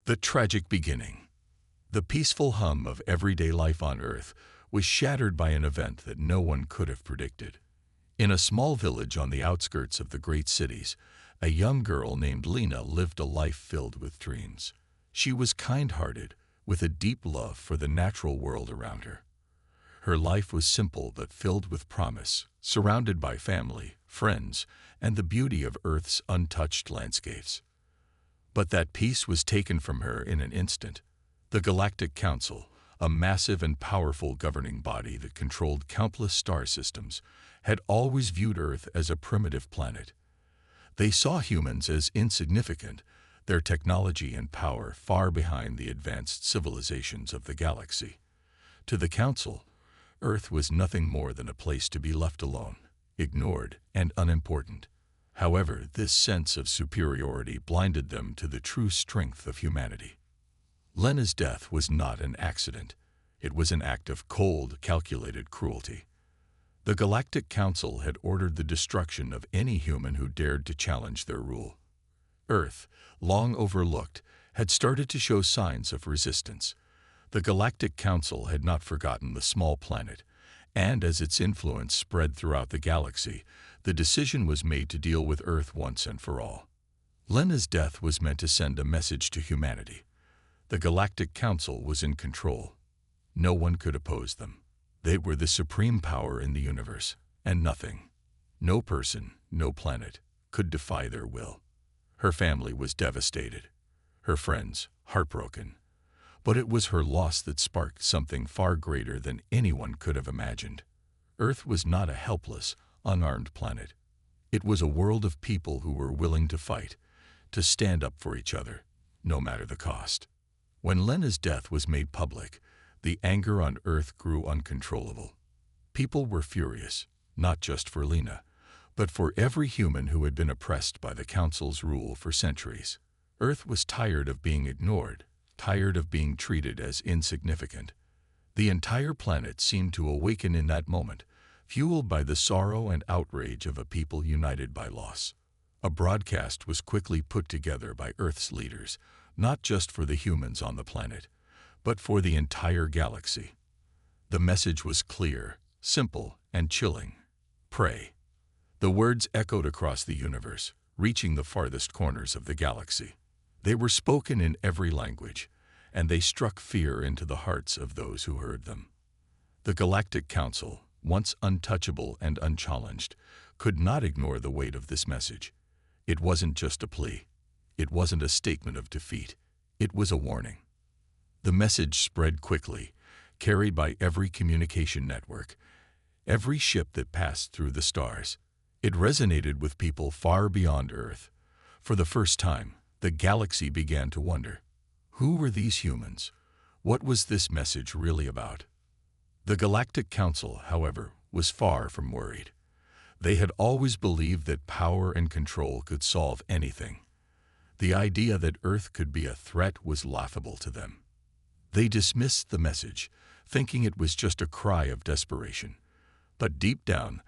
The tragic beginning. The peaceful hum of everyday life on Earth was shattered by an event that no one could have predicted. In a small village on the outskirts of the great cities, a young girl named Lena lived a life filled with dreams. She was kind-hearted, with a deep love for the natural world around her. Her life was simple but filled with promise, surrounded by family, friends, and the beauty of Earth's untouched landscapes. But that peace was taken from her in an instant. The Galactic Council, a massive and powerful governing body that controlled countless star systems, had always viewed Earth as a primitive planet. They saw humans as insignificant, their technology and power far behind the advanced civilizations of the galaxy. To the Council, Earth was nothing more than a place to be left alone, ignored, and unimportant. However, this sense of superiority blinded them to the true strength of humanity. Lena's death was not an accident. It was an act of cold, calculated cruelty. The Galactic Council had ordered the destruction of any human who dared to challenge their rule. Earth, long overlooked, had started to show signs of resistance. The Galactic Council had not forgotten the small planet, and as its influence spread throughout the galaxy, the decision was made to deal with Earth once and for all. Lena's death was meant to send a message to humanity. The Galactic Council was in control. No one could oppose them. They were the supreme power in the universe, and nothing, no person, no planet, could defy their will. Her family was devastated, her friends heartbroken. But it was her loss that sparked something far greater than anyone could have imagined. Earth was not a helpless, unarmed planet. It was a world of people who were willing to fight, to stand up for each other, no matter the cost. When Lena's death was made public, the anger on Earth grew uncontrollable. People were furious, not just for Lena, but for every human who had been oppressed by the Council's rule for centuries. Earth was tired of being ignored, tired of being treated as insignificant. The entire planet seemed to awaken in that moment, fueled by the sorrow and outrage of a people united by loss. A broadcast was quickly put together by Earth's leaders, not just for the humans on the planet, but for the entire galaxy. The message was clear, simple, and chilling. Pray. The words echoed across the universe, reaching the farthest corners of the galaxy. They were spoken in every language, and they struck fear into the hearts of those who heard them. The Galactic Council, once untouchable and unchallenged, could not ignore the weight of this message. It wasn't just a plea. It wasn't a statement of defeat. It was a warning. The message spread quickly, carried by every communication network, every ship that passed through the stars. It resonated with people far beyond Earth. For the first time, the galaxy began to wonder, who were these humans? What was this message really about? The Galactic Council, however, was far from worried. They had always believed that power and control could solve anything. The idea that Earth could be a threat was laughable to them. They dismissed the message, thinking it was just a cry of desperation. But deep down,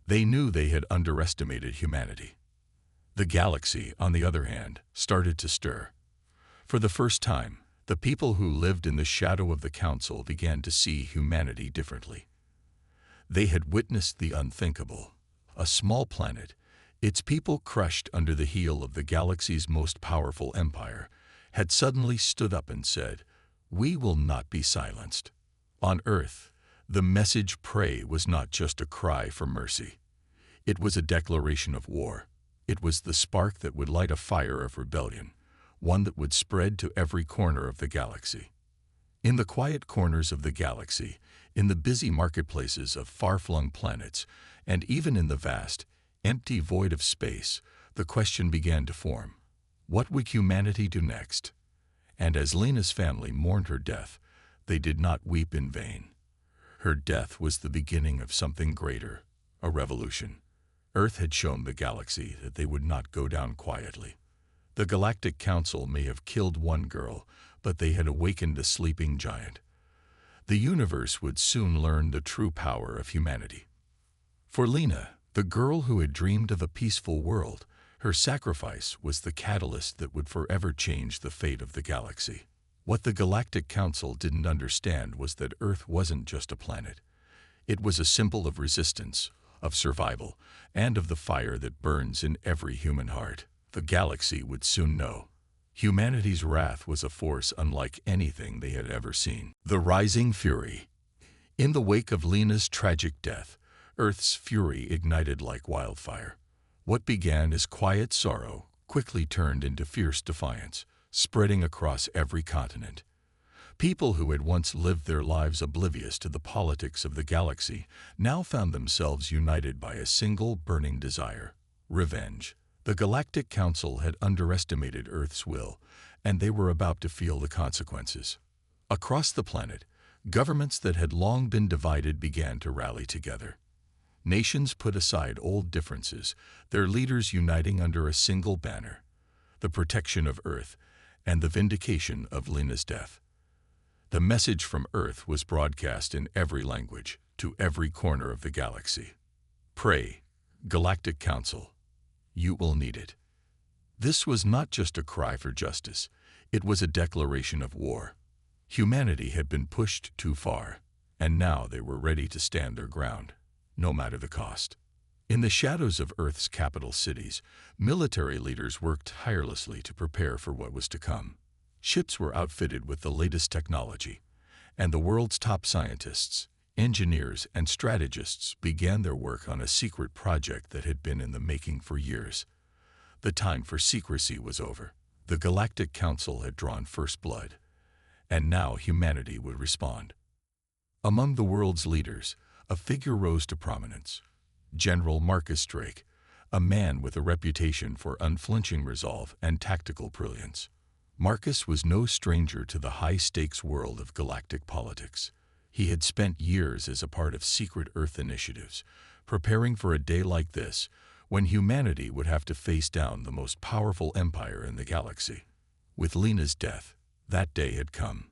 they knew they had underestimated humanity. The galaxy, on the other hand, started to stir. For the first time, the people who lived in the shadow of the Council began to see humanity differently. They had witnessed the unthinkable. A small planet, its people crushed under the heel of the galaxy's most powerful empire, had suddenly stood up and said, "We will not be silenced." On Earth, the message "Pray" was not just a cry for mercy. It was a declaration of war. It was the spark that would light a fire of rebellion, one that would spread to every corner of the galaxy. In the quiet corners of the galaxy, in the busy marketplaces of far-flung planets, and even in the vast, empty void of space, the question began to form, what would humanity do next? And as Lena's family mourned her death, they did not weep in vain. Her death was the beginning of something greater, a revolution. Earth had shown the galaxy that they would not go down quietly. The Galactic Council may have killed one girl, but they had awakened a sleeping giant. The universe would soon learn the true power of humanity. For Lena, the girl who had dreamed of a peaceful world, Her sacrifice was the catalyst that would forever change the fate of the galaxy. What the Galactic Council didn't understand was that Earth wasn't just a planet. It was a symbol of resistance, of survival, and of the fire that burns in every human heart. The galaxy would soon know. Humanity's wrath was a force unlike anything they had ever seen. The rising fury. In the wake of Lena's tragic death, Earth's fury ignited like wildfire. What began as quiet sorrow quickly turned into fierce defiance, spreading across every continent. People who had once lived their lives oblivious to the politics of the galaxy now found themselves united by a single burning desire: revenge. The Galactic Council had underestimated Earth's will, and they were about to feel the consequences. Across the planet, governments that had long been divided began to rally together. Nations put aside old differences, their leaders uniting under a single banner: the protection of Earth and the vindication of Lena's death. The message from Earth was broadcast in every language, to every corner of the galaxy. Pray, Galactic Council. You will need it. This was not just a cry for justice, it was a declaration of war. Humanity had been pushed too far, and now they were ready to stand their ground, no matter the cost. In the shadows of Earth's capital cities, military leaders worked tirelessly to prepare for what was to come. Ships were outfitted with the latest technology, and the world's top scientists, engineers, and strategists began their work on a secret project that had been in the making for years. The time for secrecy was over. The Galactic Council had drawn first blood, and now humanity would respond. Among the world's leaders, a figure rose to prominence: General Marcus Drake, a man with a reputation for unflinching resolve and tactical brilliance. Marcus was no stranger to the high-stakes world of galactic politics. He had spent years as a part of secret Earth initiatives, preparing for a day like this, when humanity would have to face down the most powerful empire in the galaxy. With Lena's death, that day had come.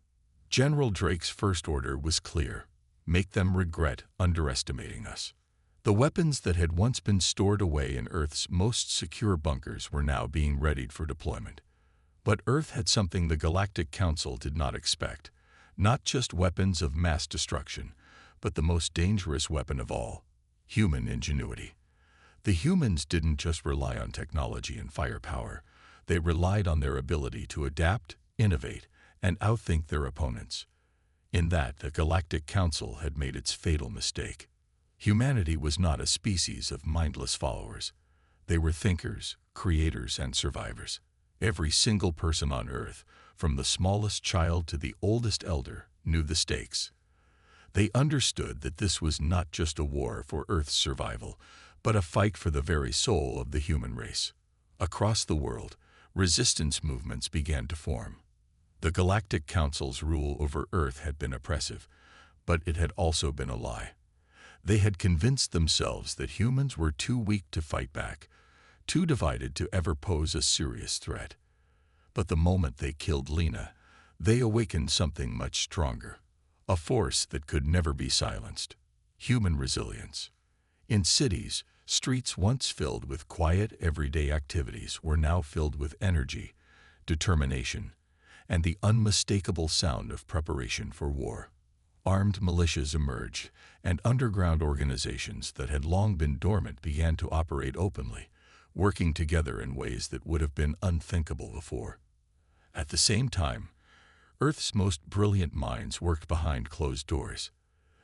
General Drake's first order was clear: make them regret underestimating us. The weapons that had once been stored away in Earth's most secure bunkers were now being readied for deployment. But Earth had something the Galactic Council did not expect: not just weapons of mass destruction, but the most dangerous weapon of all: human ingenuity. The humans didn't just rely on technology and firepower, they relied on their ability to adapt, innovate, and outthink their opponents. In that, the Galactic Council had made its fatal mistake. Humanity was not a species of mindless followers. They were thinkers, creators, and survivors. Every single person on Earth, from the smallest child to the oldest elder, knew the stakes. They understood that this was not just a war for Earth's survival, but a fight for the very soul of the human race. Across the world, resistance movements began to form. The Galactic Council's rule over Earth had been oppressive, but it had also been a lie. They had convinced themselves that humans were too weak to fight back, too divided to ever pose a serious threat. But the moment they killed Lena, they awakened something much stronger, a force that could never be silenced: human resilience. In cities, streets once filled with quiet, everyday activities were now filled with energy, determination, and the unmistakable sound of preparation for war. Armed militias emerged, and underground organizations that had long been dormant began to operate openly, working together in ways that would have been unthinkable before. At the same time, Earth's most brilliant minds worked behind closed doors.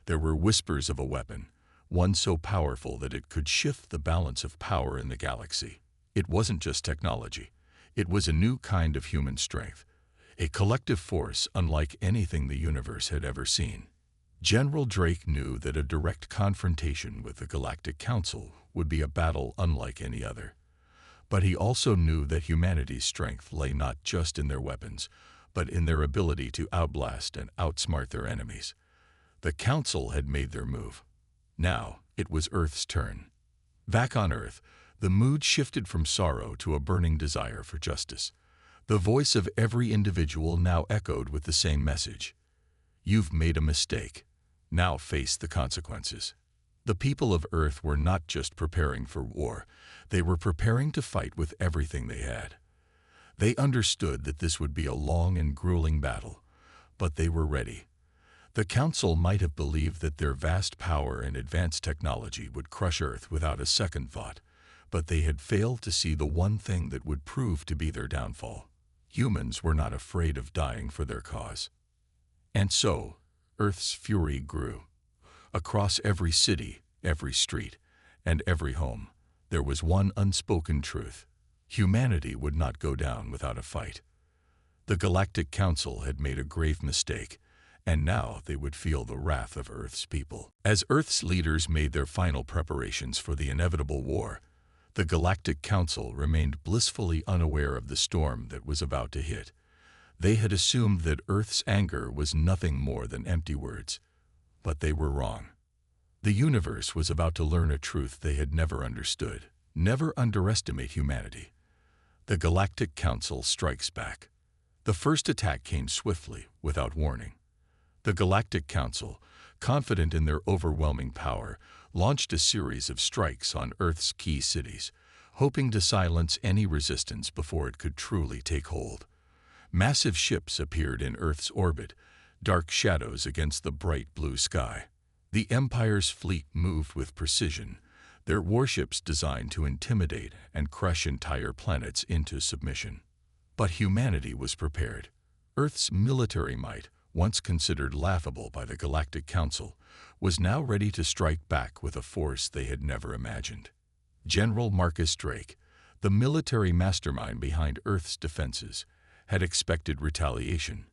There were whispers of a weapon, one so powerful that it could shift the balance of power in the galaxy. It wasn't just technology. It was a new kind of human strength, a collective force unlike anything the universe had ever seen. General Drake knew that a direct confrontation with the Galactic Council would be a battle unlike any other. But he also knew that humanity's strength lay not just in their weapons, but in their ability to outblast and outsmart their enemies. The Council had made their move. Now, it was Earth's turn. Back on Earth, the mood shifted from sorrow to a burning desire for justice. The voice of every individual now echoed with the same message: you've made a mistake. Now face the consequences. The people of Earth were not just preparing for war, they were preparing to fight with everything they had. They understood that this would be a long and grueling battle, but they were ready. The Council might have believed that their vast power and advanced technology would crush Earth without a second thought, but they had failed to see the one thing that would prove to be their downfall. Humans were not afraid of dying for their cause. And so, Earth's fury grew. Across every city, every street, and every home, there was one unspoken truth. Humanity would not go down without a fight. The Galactic Council had made a grave mistake, and now they would feel the wrath of Earth's people. As Earth's leaders made their final preparations for the inevitable war, the Galactic Council remained blissfully unaware of the storm that was about to hit. They had assumed that Earth's anger was nothing more than empty words, but they were wrong. The universe was about to learn a truth they had never understood. Never underestimate humanity. The Galactic Council strikes back. The first attack came swiftly, without warning. The Galactic Council, confident in their overwhelming power, launched a series of strikes on Earth's key cities, hoping to silence any resistance before it could truly take hold. Massive ships appeared in Earth's orbit, dark shadows against the bright blue sky. The Empire's fleet moved with precision, their warships designed to intimidate and crush entire planets into submission. But humanity was prepared. Earth's military might, once considered laughable by the Galactic Council, was now ready to strike back with a force they had never imagined. General Marcus Drake, the military mastermind behind Earth's defenses, had expected retaliation.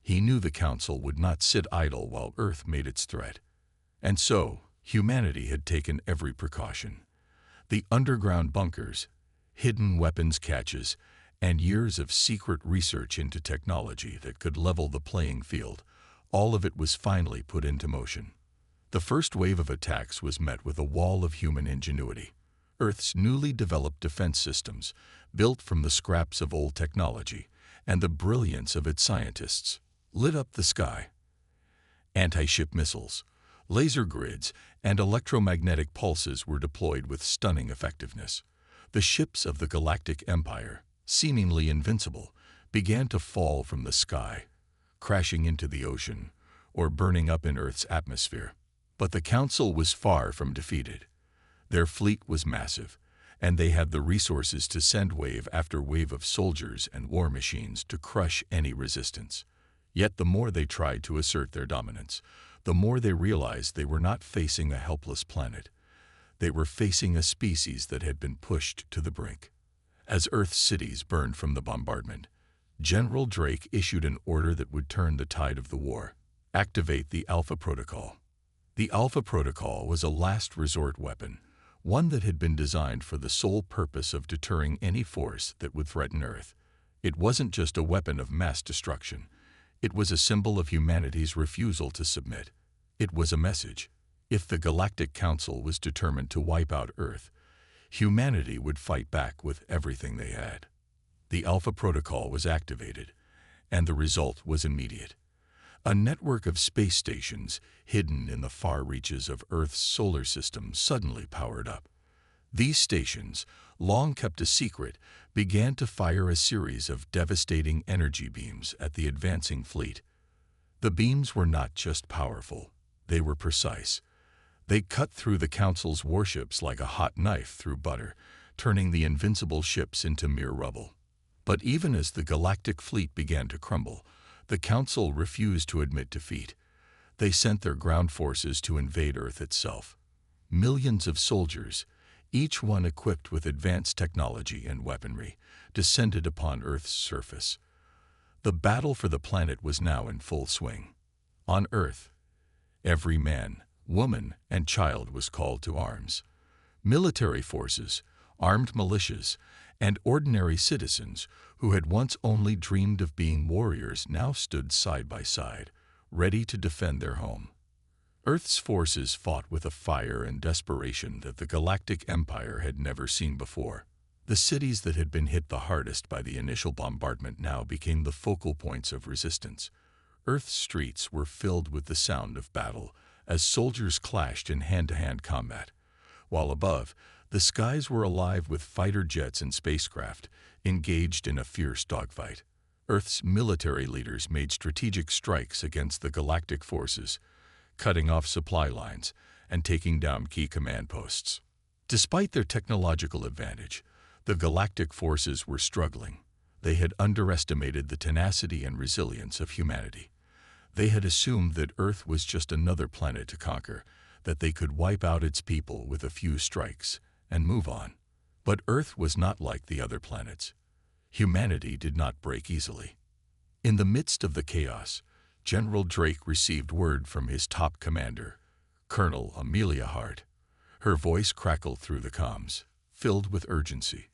He knew the Council would not sit idle while Earth made its threat. And so, humanity had taken every precaution. The underground bunkers, hidden weapons caches, and years of secret research into technology that could level the playing field, all of it was finally put into motion. The first wave of attacks was met with a wall of human ingenuity. Earth's newly developed defense systems, built from the scraps of old technology and the brilliance of its scientists, lit up the sky. Anti-ship missiles, laser grids, and electromagnetic pulses were deployed with stunning effectiveness. The ships of the Galactic Empire, seemingly invincible, began to fall from the sky, crashing into the ocean, or burning up in Earth's atmosphere. But the Council was far from defeated. Their fleet was massive, and they had the resources to send wave after wave of soldiers and war machines to crush any resistance. Yet the more they tried to assert their dominance, the more they realized they were not facing a helpless planet. They were facing a species that had been pushed to the brink. As Earth's cities burned from the bombardment, General Drake issued an order that would turn the tide of the war. Activate the Alpha Protocol. The Alpha Protocol was a last resort weapon, one that had been designed for the sole purpose of deterring any force that would threaten Earth. It wasn't just a weapon of mass destruction. It was a symbol of humanity's refusal to submit. It was a message. If the Galactic Council was determined to wipe out Earth, humanity would fight back with everything they had. The Alpha Protocol was activated, and the result was immediate. A network of space stations hidden in the far reaches of Earth's solar system suddenly powered up. These stations, long kept a secret, began to fire a series of devastating energy beams at the advancing fleet. The beams were not just powerful, they were precise. They cut through the Council's warships like a hot knife through butter, turning the invincible ships into mere rubble. But even as the galactic fleet began to crumble, the Council refused to admit defeat. They sent their ground forces to invade Earth itself. Millions of soldiers, each one equipped with advanced technology and weaponry, descended upon Earth's surface. The battle for the planet was now in full swing. On Earth, every man, woman, and child was called to arms. Military forces, armed militias, and ordinary citizens who had once only dreamed of being warriors now stood side by side, ready to defend their home. Earth's forces fought with a fire and desperation that the Galactic Empire had never seen before. The cities that had been hit the hardest by the initial bombardment now became the focal points of resistance. Earth's streets were filled with the sound of battle as soldiers clashed in hand-to-hand combat, while above, the skies were alive with fighter jets and spacecraft engaged in a fierce dogfight. Earth's military leaders made strategic strikes against the galactic forces, cutting off supply lines and taking down key command posts. Despite their technological advantage, the galactic forces were struggling. They had underestimated the tenacity and resilience of humanity. They had assumed that Earth was just another planet to conquer, that they could wipe out its people with a few strikes and move on. But Earth was not like the other planets. Humanity did not break easily. In the midst of the chaos, General Drake received word from his top commander, Colonel Amelia Hart. Her voice crackled through the comms, filled with urgency.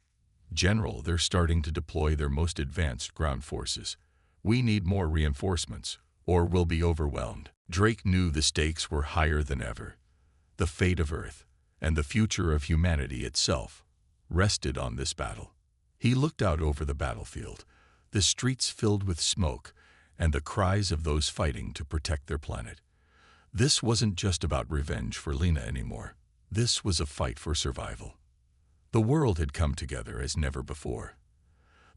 "General, they're starting to deploy their most advanced ground forces. We need more reinforcements, or we'll be overwhelmed." Drake knew the stakes were higher than ever. The fate of Earth, and the future of humanity itself, rested on this battle. He looked out over the battlefield, the streets filled with smoke, and the cries of those fighting to protect their planet. This wasn't just about revenge for Lena anymore. This was a fight for survival. The world had come together as never before.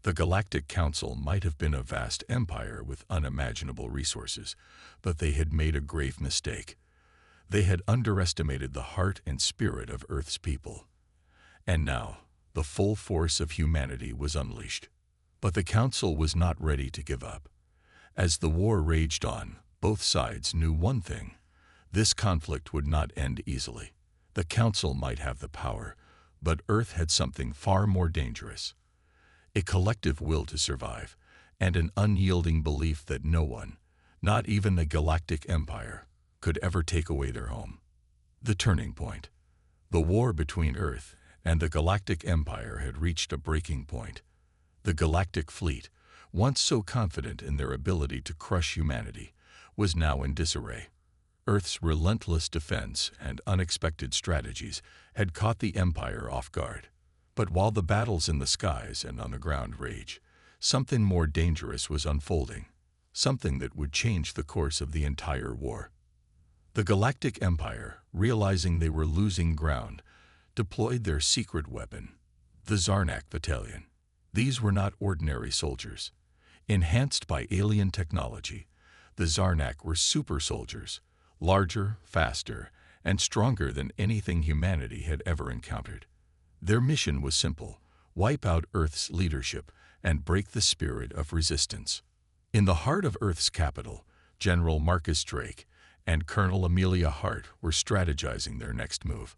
The Galactic Council might have been a vast empire with unimaginable resources, but they had made a grave mistake. They had underestimated the heart and spirit of Earth's people. And now, the full force of humanity was unleashed. But the Council was not ready to give up. As the war raged on, both sides knew one thing: this conflict would not end easily. The Council might have the power, but Earth had something far more dangerous: a collective will to survive, and an unyielding belief that no one, not even a galactic empire, could ever take away their home. The turning point. The war between Earth and the Galactic Empire had reached a breaking point. The Galactic Fleet, once so confident in their ability to crush humanity, was now in disarray. Earth's relentless defense and unexpected strategies had caught the Empire off guard. But while the battles in the skies and on the ground rage, something more dangerous was unfolding, something that would change the course of the entire war. The Galactic Empire, realizing they were losing ground, deployed their secret weapon, the Zarnak Battalion. These were not ordinary soldiers. Enhanced by alien technology, the Zarnak were super soldiers, larger, faster, and stronger than anything humanity had ever encountered. Their mission was simple: wipe out Earth's leadership and break the spirit of resistance. In the heart of Earth's capital, General Marcus Drake and Colonel Amelia Hart were strategizing their next move.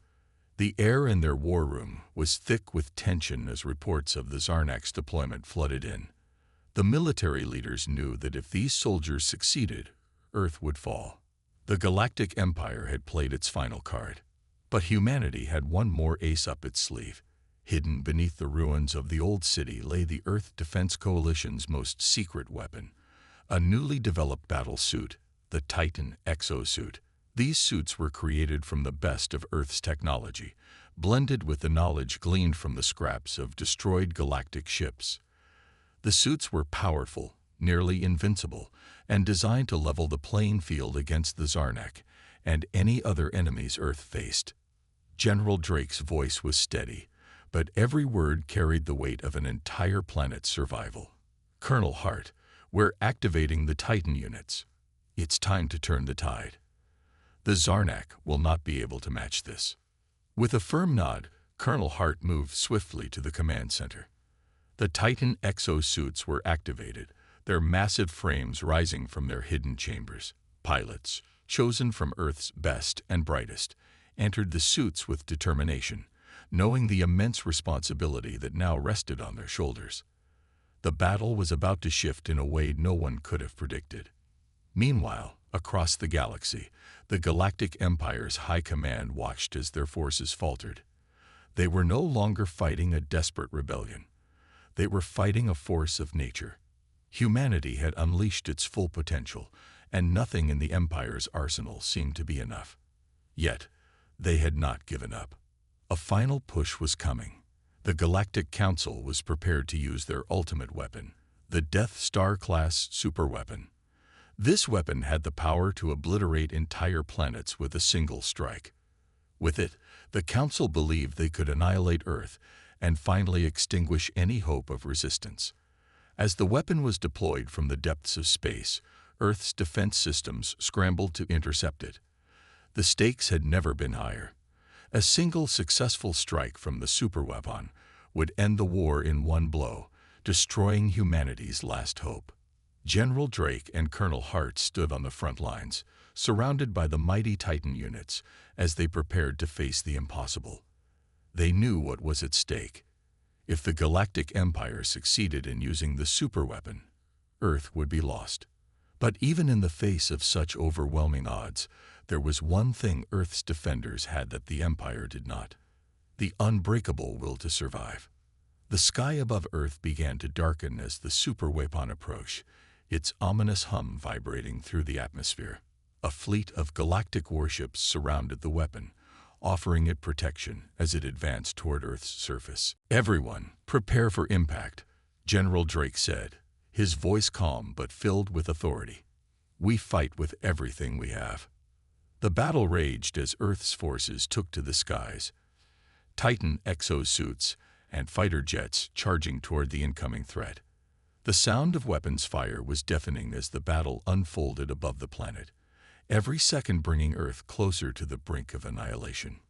The air in their war room was thick with tension as reports of the Zarnak's deployment flooded in. The military leaders knew that if these soldiers succeeded, Earth would fall. The Galactic Empire had played its final card. But humanity had one more ace up its sleeve. Hidden beneath the ruins of the old city lay the Earth Defense Coalition's most secret weapon, a newly developed battle suit, the Titan exosuit. These suits were created from the best of Earth's technology, blended with the knowledge gleaned from the scraps of destroyed galactic ships. The suits were powerful, nearly invincible, and designed to level the playing field against the Zarnak and any other enemies Earth faced. General Drake's voice was steady, but every word carried the weight of an entire planet's survival. "Colonel Hart, we're activating the Titan units. It's time to turn the tide. The Zarnak will not be able to match this." With a firm nod, Colonel Hart moved swiftly to the command center. The Titan exosuits were activated, their massive frames rising from their hidden chambers. Pilots, chosen from Earth's best and brightest, entered the suits with determination, knowing the immense responsibility that now rested on their shoulders. The battle was about to shift in a way no one could have predicted. Meanwhile, across the galaxy, the Galactic Empire's high command watched as their forces faltered. They were no longer fighting a desperate rebellion. They were fighting a force of nature. Humanity had unleashed its full potential, and nothing in the Empire's arsenal seemed to be enough. Yet, they had not given up. A final push was coming. The Galactic Council was prepared to use their ultimate weapon, the Death Star-class superweapon. This weapon had the power to obliterate entire planets with a single strike. With it, the Council believed they could annihilate Earth and finally extinguish any hope of resistance. As the weapon was deployed from the depths of space, Earth's defense systems scrambled to intercept it. The stakes had never been higher. A single successful strike from the superweapon would end the war in one blow, destroying humanity's last hope. General Drake and Colonel Hart stood on the front lines, surrounded by the mighty Titan units as they prepared to face the impossible. They knew what was at stake. If the Galactic Empire succeeded in using the superweapon, Earth would be lost. But even in the face of such overwhelming odds, there was one thing Earth's defenders had that the Empire did not: the unbreakable will to survive. The sky above Earth began to darken as the superweapon approached, its ominous hum vibrating through the atmosphere. A fleet of galactic warships surrounded the weapon, offering it protection as it advanced toward Earth's surface. "Everyone, prepare for impact," General Drake said, his voice calm but filled with authority. "We fight with everything we have." The battle raged as Earth's forces took to the skies. Titan exosuits and fighter jets charging toward the incoming threat. The sound of weapons fire was deafening as the battle unfolded above the planet, every second bringing Earth closer to the brink of annihilation.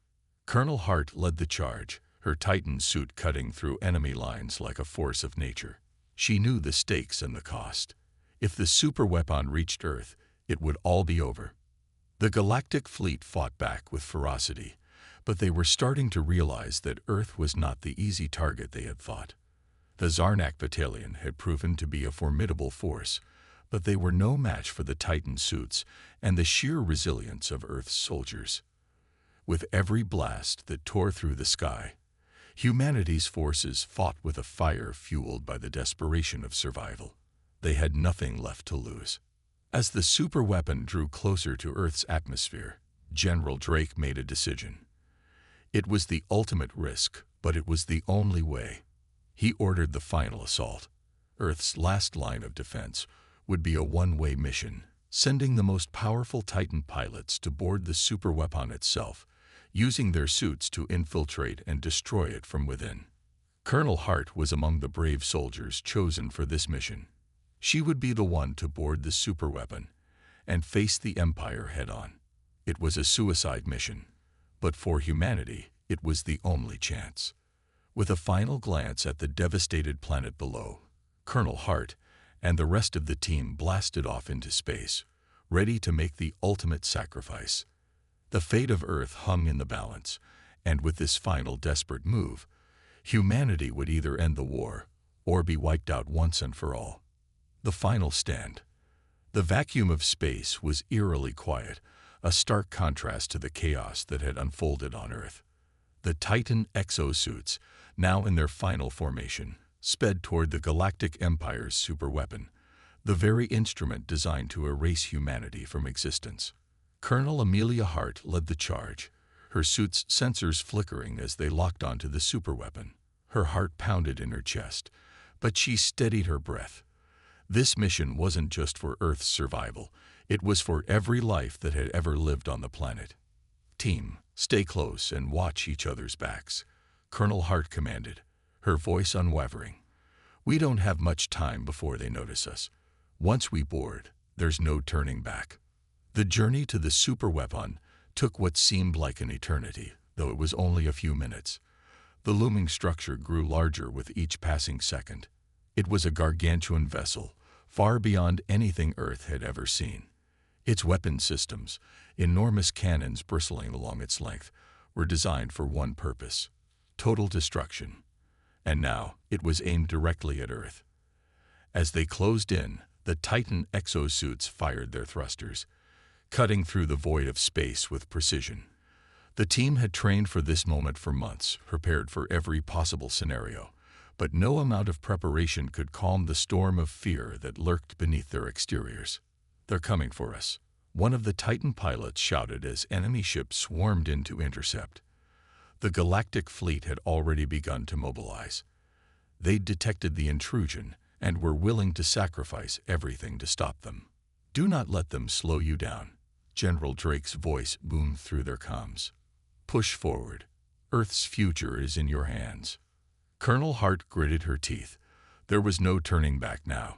Colonel Hart led the charge, her Titan suit cutting through enemy lines like a force of nature. She knew the stakes and the cost. If the superweapon reached Earth, it would all be over. The Galactic Fleet fought back with ferocity, but they were starting to realize that Earth was not the easy target they had thought. The Zarnak Battalion had proven to be a formidable force, but they were no match for the Titan suits and the sheer resilience of Earth's soldiers. With every blast that tore through the sky, humanity's forces fought with a fire fueled by the desperation of survival. They had nothing left to lose. As the superweapon drew closer to Earth's atmosphere, General Drake made a decision. It was the ultimate risk, but it was the only way. He ordered the final assault. Earth's last line of defense would be a one-way mission, sending the most powerful Titan pilots to board the superweapon itself, using their suits to infiltrate and destroy it from within. Colonel Hart was among the brave soldiers chosen for this mission. She would be the one to board the superweapon and face the Empire head-on. It was a suicide mission, but for humanity, it was the only chance. With a final glance at the devastated planet below, Colonel Hart and the rest of the team blasted off into space, ready to make the ultimate sacrifice. The fate of Earth hung in the balance, and with this final desperate move, humanity would either end the war or be wiped out once and for all. The final stand. The vacuum of space was eerily quiet, a stark contrast to the chaos that had unfolded on Earth. The Titan exosuits, now in their final formation, sped toward the Galactic Empire's superweapon, the very instrument designed to erase humanity from existence. Colonel Amelia Hart led the charge, her suit's sensors flickering as they locked onto the superweapon. Her heart pounded in her chest, but she steadied her breath. This mission wasn't just for Earth's survival, it was for every life that had ever lived on the planet. "Team, stay close and watch each other's backs," Colonel Hart commanded, her voice unwavering. "We don't have much time before they notice us. Once we board, there's no turning back." The journey to the superweapon took what seemed like an eternity, though it was only a few minutes. The looming structure grew larger with each passing second. It was a gargantuan vessel, far beyond anything Earth had ever seen. Its weapon systems, enormous cannons bristling along its length, were designed for one purpose: total destruction. And now it was aimed directly at Earth. As they closed in, the Titan exosuits fired their thrusters, cutting through the void of space with precision. The team had trained for this moment for months, prepared for every possible scenario, but no amount of preparation could calm the storm of fear that lurked beneath their exteriors. "They're coming for us," one of the Titan pilots shouted as enemy ships swarmed in to intercept. The Galactic Fleet had already begun to mobilize. They'd detected the intrusion and were willing to sacrifice everything to stop them. Do not let them slow you down. General Drake's voice boomed through their comms. Push forward. Earth's future is in your hands. Colonel Hart gritted her teeth. There was no turning back now.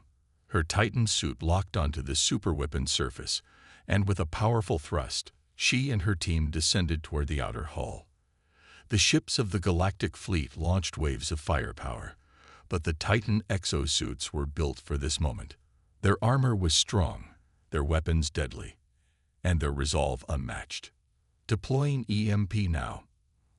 Her Titan suit locked onto the superweapon surface, and with a powerful thrust, she and her team descended toward the outer hull. The ships of the Galactic Fleet launched waves of firepower, but the Titan exosuits were built for this moment. Their armor was strong, their weapons deadly, and their resolve unmatched. Deploying EMP now,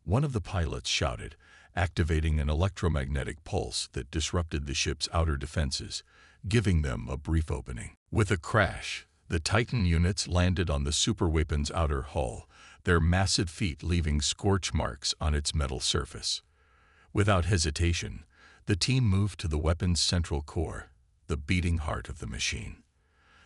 one of the pilots shouted, activating an electromagnetic pulse that disrupted the ship's outer defenses, giving them a brief opening. With a crash, the Titan units landed on the superweapon's outer hull, their massive feet leaving scorch marks on its metal surface. Without hesitation, the team moved to the weapon's central core, the beating heart of the machine.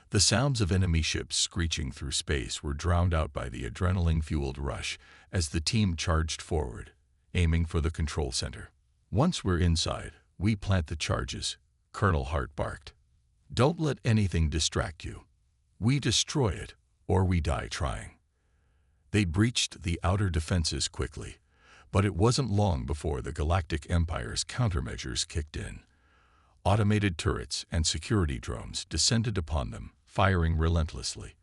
The sounds of enemy ships screeching through space were drowned out by the adrenaline-fueled rush as the team charged forward, aiming for the control center. Once we're inside, we plant the charges, Colonel Hart barked. Don't let anything distract you. We destroy it, or we die trying. They breached the outer defenses quickly, but it wasn't long before the Galactic Empire's countermeasures kicked in. Automated turrets and security drones descended upon them, firing relentlessly.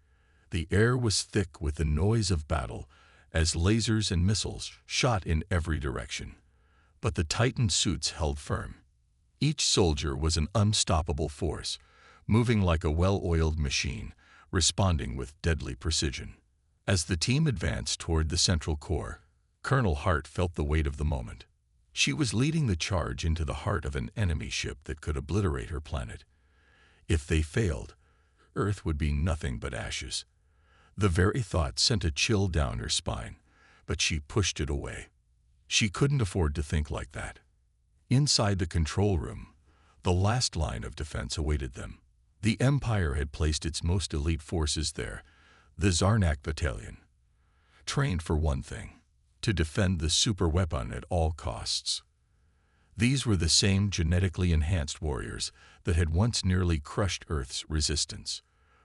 The air was thick with the noise of battle as lasers and missiles shot in every direction. But the Titan suits held firm. Each soldier was an unstoppable force, moving like a well-oiled machine, responding with deadly precision. As the team advanced toward the central core, Colonel Hart felt the weight of the moment. She was leading the charge into the heart of an enemy ship that could obliterate her planet. If they failed, Earth would be nothing but ashes. The very thought sent a chill down her spine, but she pushed it away. She couldn't afford to think like that. Inside the control room, the last line of defense awaited them. The Empire had placed its most elite forces there, the Zarnak Battalion. Trained for one thing, to defend the superweapon at all costs. These were the same genetically enhanced warriors that had once nearly crushed Earth's resistance.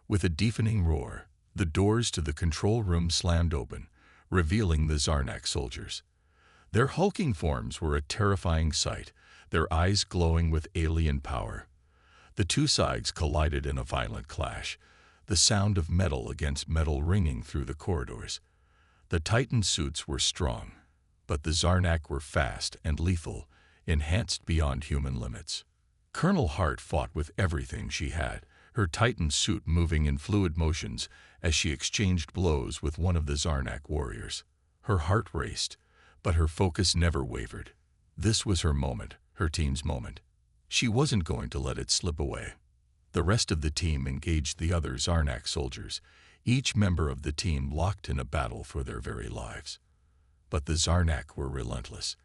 With a deafening roar, the doors to the control room slammed open, revealing the Zarnak soldiers. Their hulking forms were a terrifying sight, their eyes glowing with alien power. The two sides collided in a violent clash, the sound of metal against metal ringing through the corridors. The Titan suits were strong, but the Zarnak were fast and lethal, enhanced beyond human limits. Colonel Hart fought with everything she had, her Titan suit moving in fluid motions as she exchanged blows with one of the Zarnak warriors. Her heart raced, but her focus never wavered. This was her moment, her team's moment. She wasn't going to let it slip away. The rest of the team engaged the other Zarnak soldiers, each member of the team locked in a battle for their very lives. But the Zarnak were relentless.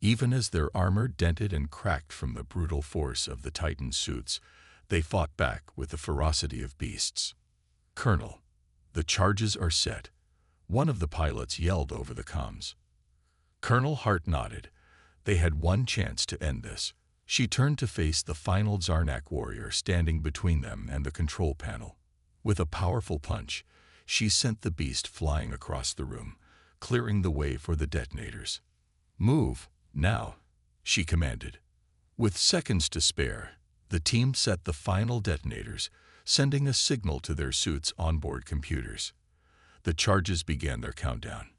Even as their armor dented and cracked from the brutal force of the Titan suits, they fought back with the ferocity of beasts. Colonel, the charges are set, one of the pilots yelled over the comms. Colonel Hart nodded. They had one chance to end this. She turned to face the final Zarnak warrior standing between them and the control panel. With a powerful punch, she sent the beast flying across the room, clearing the way for the detonators. Move, now, she commanded. With seconds to spare, the team set the final detonators, sending a signal to their suits' onboard computers. The charges began their countdown.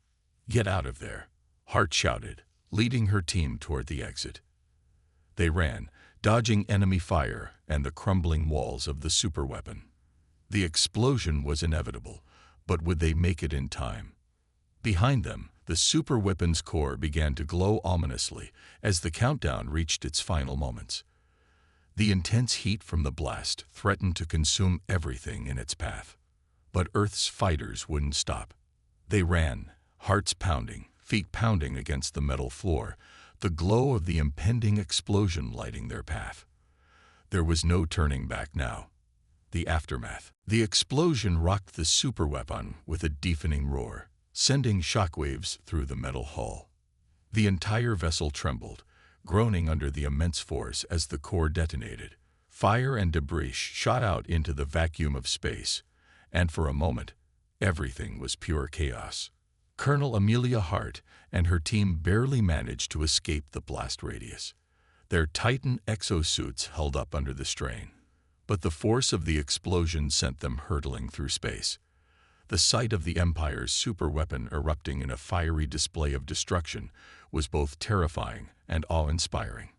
Get out of there, Hart shouted, leading her team toward the exit. They ran, dodging enemy fire and the crumbling walls of the superweapon. The explosion was inevitable, but would they make it in time? Behind them, the superweapon's core began to glow ominously as the countdown reached its final moments. The intense heat from the blast threatened to consume everything in its path. But Earth's fighters wouldn't stop. They ran, hearts pounding, feet pounding against the metal floor, the glow of the impending explosion lighting their path. There was no turning back now. The aftermath. The explosion rocked the superweapon with a deafening roar, sending shockwaves through the metal hull. The entire vessel trembled, groaning under the immense force as the core detonated. Fire and debris shot out into the vacuum of space, and for a moment, everything was pure chaos. Colonel Amelia Hart and her team barely managed to escape the blast radius. Their Titan exosuits held up under the strain, but the force of the explosion sent them hurtling through space. The sight of the Empire's superweapon erupting in a fiery display of destruction was both terrifying and awe-inspiring.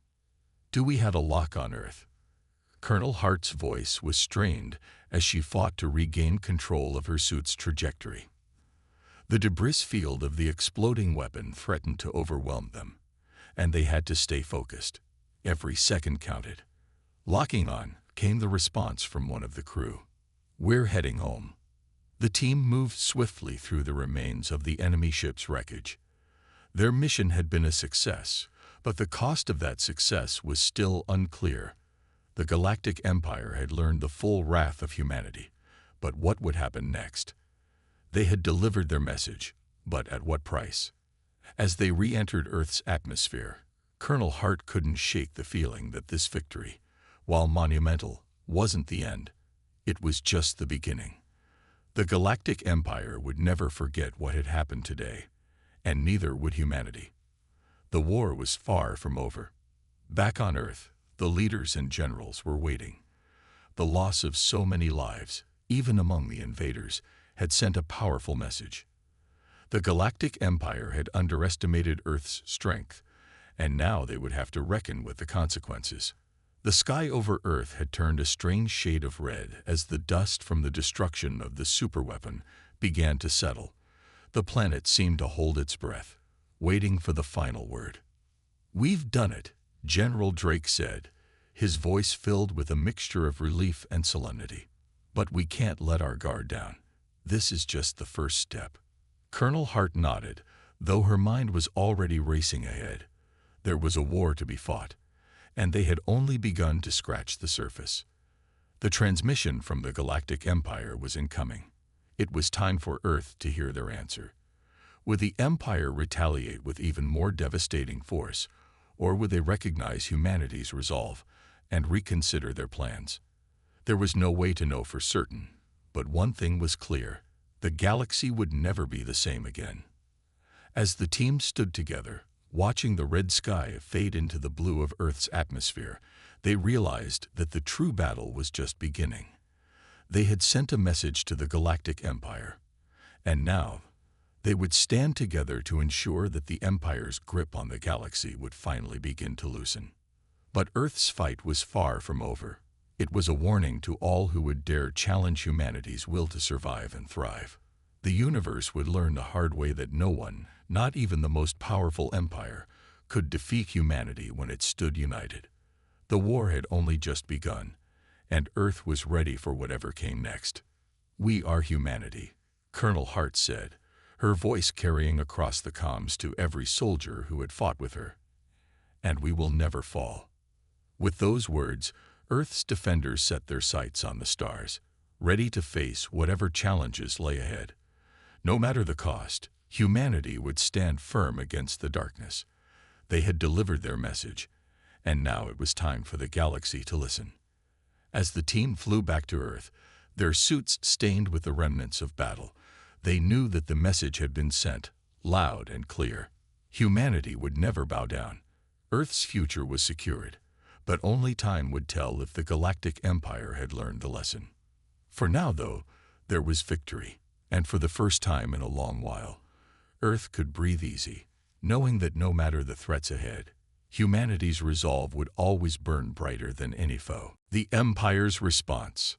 "Dewey had a lock on Earth." Colonel Hart's voice was strained as she fought to regain control of her suit's trajectory. The debris field of the exploding weapon threatened to overwhelm them, and they had to stay focused. Every second counted. Locking on came the response from one of the crew. "We're heading home." The team moved swiftly through the remains of the enemy ship's wreckage. Their mission had been a success, but the cost of that success was still unclear. The Galactic Empire had learned the full wrath of humanity, but what would happen next? They had delivered their message, but at what price? As they re-entered Earth's atmosphere, Colonel Hart couldn't shake the feeling that this victory, while monumental, wasn't the end. It was just the beginning. The Galactic Empire would never forget what had happened today, and neither would humanity. The war was far from over. Back on Earth, the leaders and generals were waiting. The loss of so many lives, even among the invaders, had sent a powerful message. The Galactic Empire had underestimated Earth's strength, and now they would have to reckon with the consequences. The sky over Earth had turned a strange shade of red as the dust from the destruction of the superweapon began to settle. The planet seemed to hold its breath, waiting for the final word. "We've done it," General Drake said, his voice filled with a mixture of relief and solemnity. "But we can't let our guard down. This is just the first step." Colonel Hart nodded, though her mind was already racing ahead. There was a war to be fought, and they had only begun to scratch the surface. The transmission from the Galactic Empire was incoming. It was time for Earth to hear their answer. Would the Empire retaliate with even more devastating force, or would they recognize humanity's resolve and reconsider their plans? There was no way to know for certain, but one thing was clear: the galaxy would never be the same again. As the team stood together, watching the red sky fade into the blue of Earth's atmosphere, they realized that the true battle was just beginning. They had sent a message to the Galactic Empire, and now they would stand together to ensure that the Empire's grip on the galaxy would finally begin to loosen. But Earth's fight was far from over. It was a warning to all who would dare challenge humanity's will to survive and thrive. The universe would learn the hard way that no one, not even the most powerful empire, could defeat humanity when it stood united. The war had only just begun, and Earth was ready for whatever came next. "We are humanity," Colonel Hart said, her voice carrying across the comms to every soldier who had fought with her. "And we will never fall." With those words, Earth's defenders set their sights on the stars, ready to face whatever challenges lay ahead. No matter the cost, humanity would stand firm against the darkness. They had delivered their message, and now it was time for the galaxy to listen. As the team flew back to Earth, their suits stained with the remnants of battle, they knew that the message had been sent, loud and clear. Humanity would never bow down. Earth's future was secured, but only time would tell if the Galactic Empire had learned the lesson. For now, though, there was victory, and for the first time in a long while, Earth could breathe easy, knowing that no matter the threats ahead, humanity's resolve would always burn brighter than any foe. The Empire's response.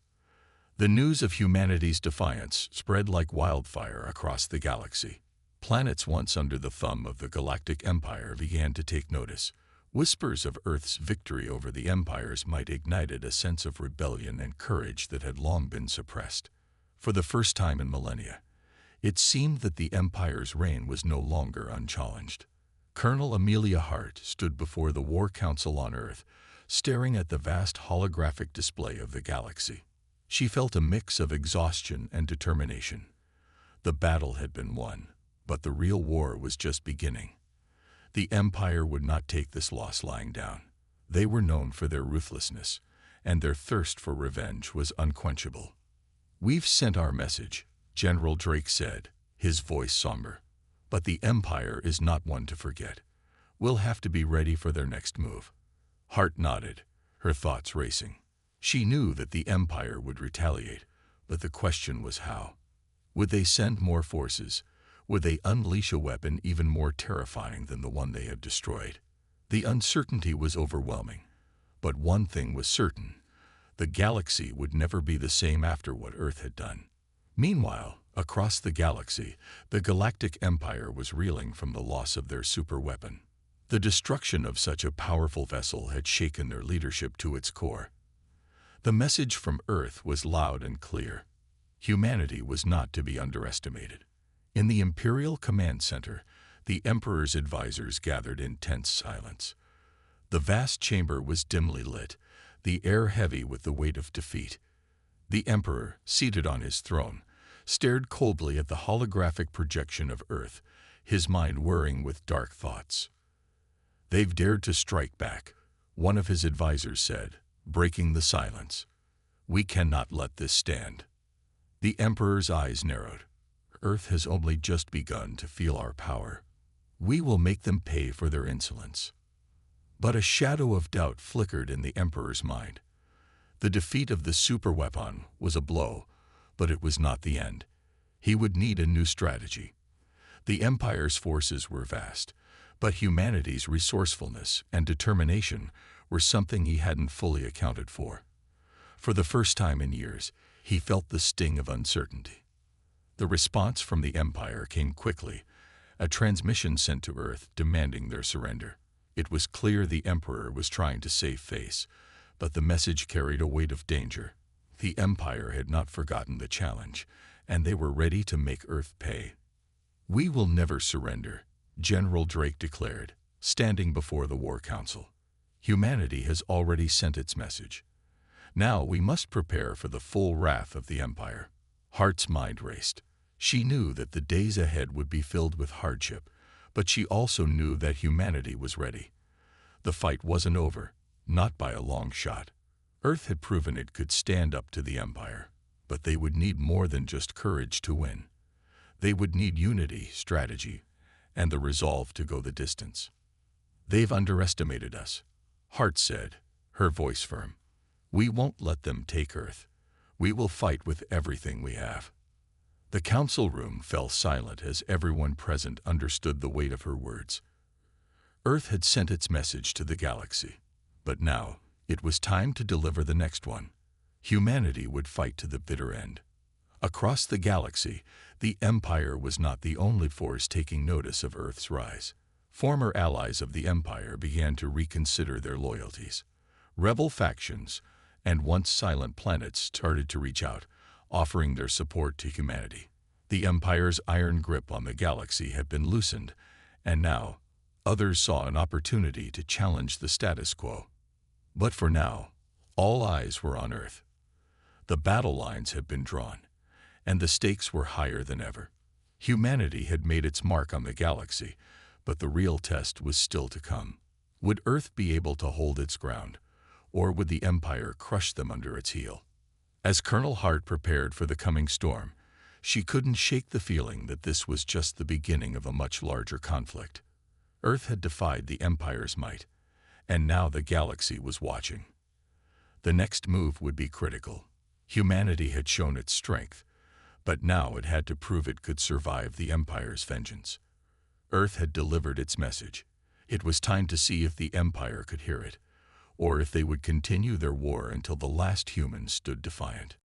The news of humanity's defiance spread like wildfire across the galaxy. Planets once under the thumb of the Galactic Empire began to take notice. Whispers of Earth's victory over the empires might ignited a sense of rebellion and courage that had long been suppressed. For the first time in millennia, it seemed that the Empire's reign was no longer unchallenged. Colonel Amelia Hart stood before the War Council on Earth, staring at the vast holographic display of the galaxy. She felt a mix of exhaustion and determination. The battle had been won, but the real war was just beginning. The Empire would not take this loss lying down. They were known for their ruthlessness, and their thirst for revenge was unquenchable. "We've sent our message," General Drake said, his voice somber. "But the Empire is not one to forget. We'll have to be ready for their next move." Hart nodded, her thoughts racing. She knew that the Empire would retaliate, but the question was how. Would they send more forces? Would they unleash a weapon even more terrifying than the one they had destroyed? The uncertainty was overwhelming, but one thing was certain: the galaxy would never be the same after what Earth had done. Meanwhile, across the galaxy, the Galactic Empire was reeling from the loss of their superweapon. The destruction of such a powerful vessel had shaken their leadership to its core. The message from Earth was loud and clear. Humanity was not to be underestimated. In the Imperial Command Center, the Emperor's advisors gathered in tense silence. The vast chamber was dimly lit, the air heavy with the weight of defeat. The Emperor, seated on his throne, stared coldly at the holographic projection of Earth, his mind whirring with dark thoughts. "They've dared to strike back," one of his advisors said, breaking the silence. "We cannot let this stand." The Emperor's eyes narrowed. "Earth has only just begun to feel our power. We will make them pay for their insolence." But a shadow of doubt flickered in the Emperor's mind. The defeat of the superweapon was a blow, but it was not the end. He would need a new strategy. The Empire's forces were vast, but humanity's resourcefulness and determination were something he hadn't fully accounted for. For the first time in years, he felt the sting of uncertainty. The response from the Empire came quickly, a transmission sent to Earth demanding their surrender. It was clear the Emperor was trying to save face, but the message carried a weight of danger. The Empire had not forgotten the challenge, and they were ready to make Earth pay. "We will never surrender," General Drake declared, standing before the War Council. "Humanity has already sent its message. Now we must prepare for the full wrath of the Empire." Hart's mind raced. She knew that the days ahead would be filled with hardship, but she also knew that humanity was ready. The fight wasn't over, not by a long shot. Earth had proven it could stand up to the Empire, but they would need more than just courage to win. They would need unity, strategy, and the resolve to go the distance. "They've underestimated us," Hart said, her voice firm. "We won't let them take Earth. We will fight with everything we have." The council room fell silent as everyone present understood the weight of her words. Earth had sent its message to the galaxy, but now it was time to deliver the next one. Humanity would fight to the bitter end. Across the galaxy, the Empire was not the only force taking notice of Earth's rise. Former allies of the Empire began to reconsider their loyalties. Rebel factions and once silent planets started to reach out, offering their support to humanity. The Empire's iron grip on the galaxy had been loosened, and now others saw an opportunity to challenge the status quo. But for now, all eyes were on Earth. The battle lines had been drawn, and the stakes were higher than ever. Humanity had made its mark on the galaxy, but the real test was still to come. Would Earth be able to hold its ground, or would the Empire crush them under its heel? As Colonel Hart prepared for the coming storm, she couldn't shake the feeling that this was just the beginning of a much larger conflict. Earth had defied the Empire's might, and now the galaxy was watching. The next move would be critical. Humanity had shown its strength, but now it had to prove it could survive the Empire's vengeance. Earth had delivered its message. It was time to see if the Empire could hear it, or if they would continue their war until the last human stood defiant.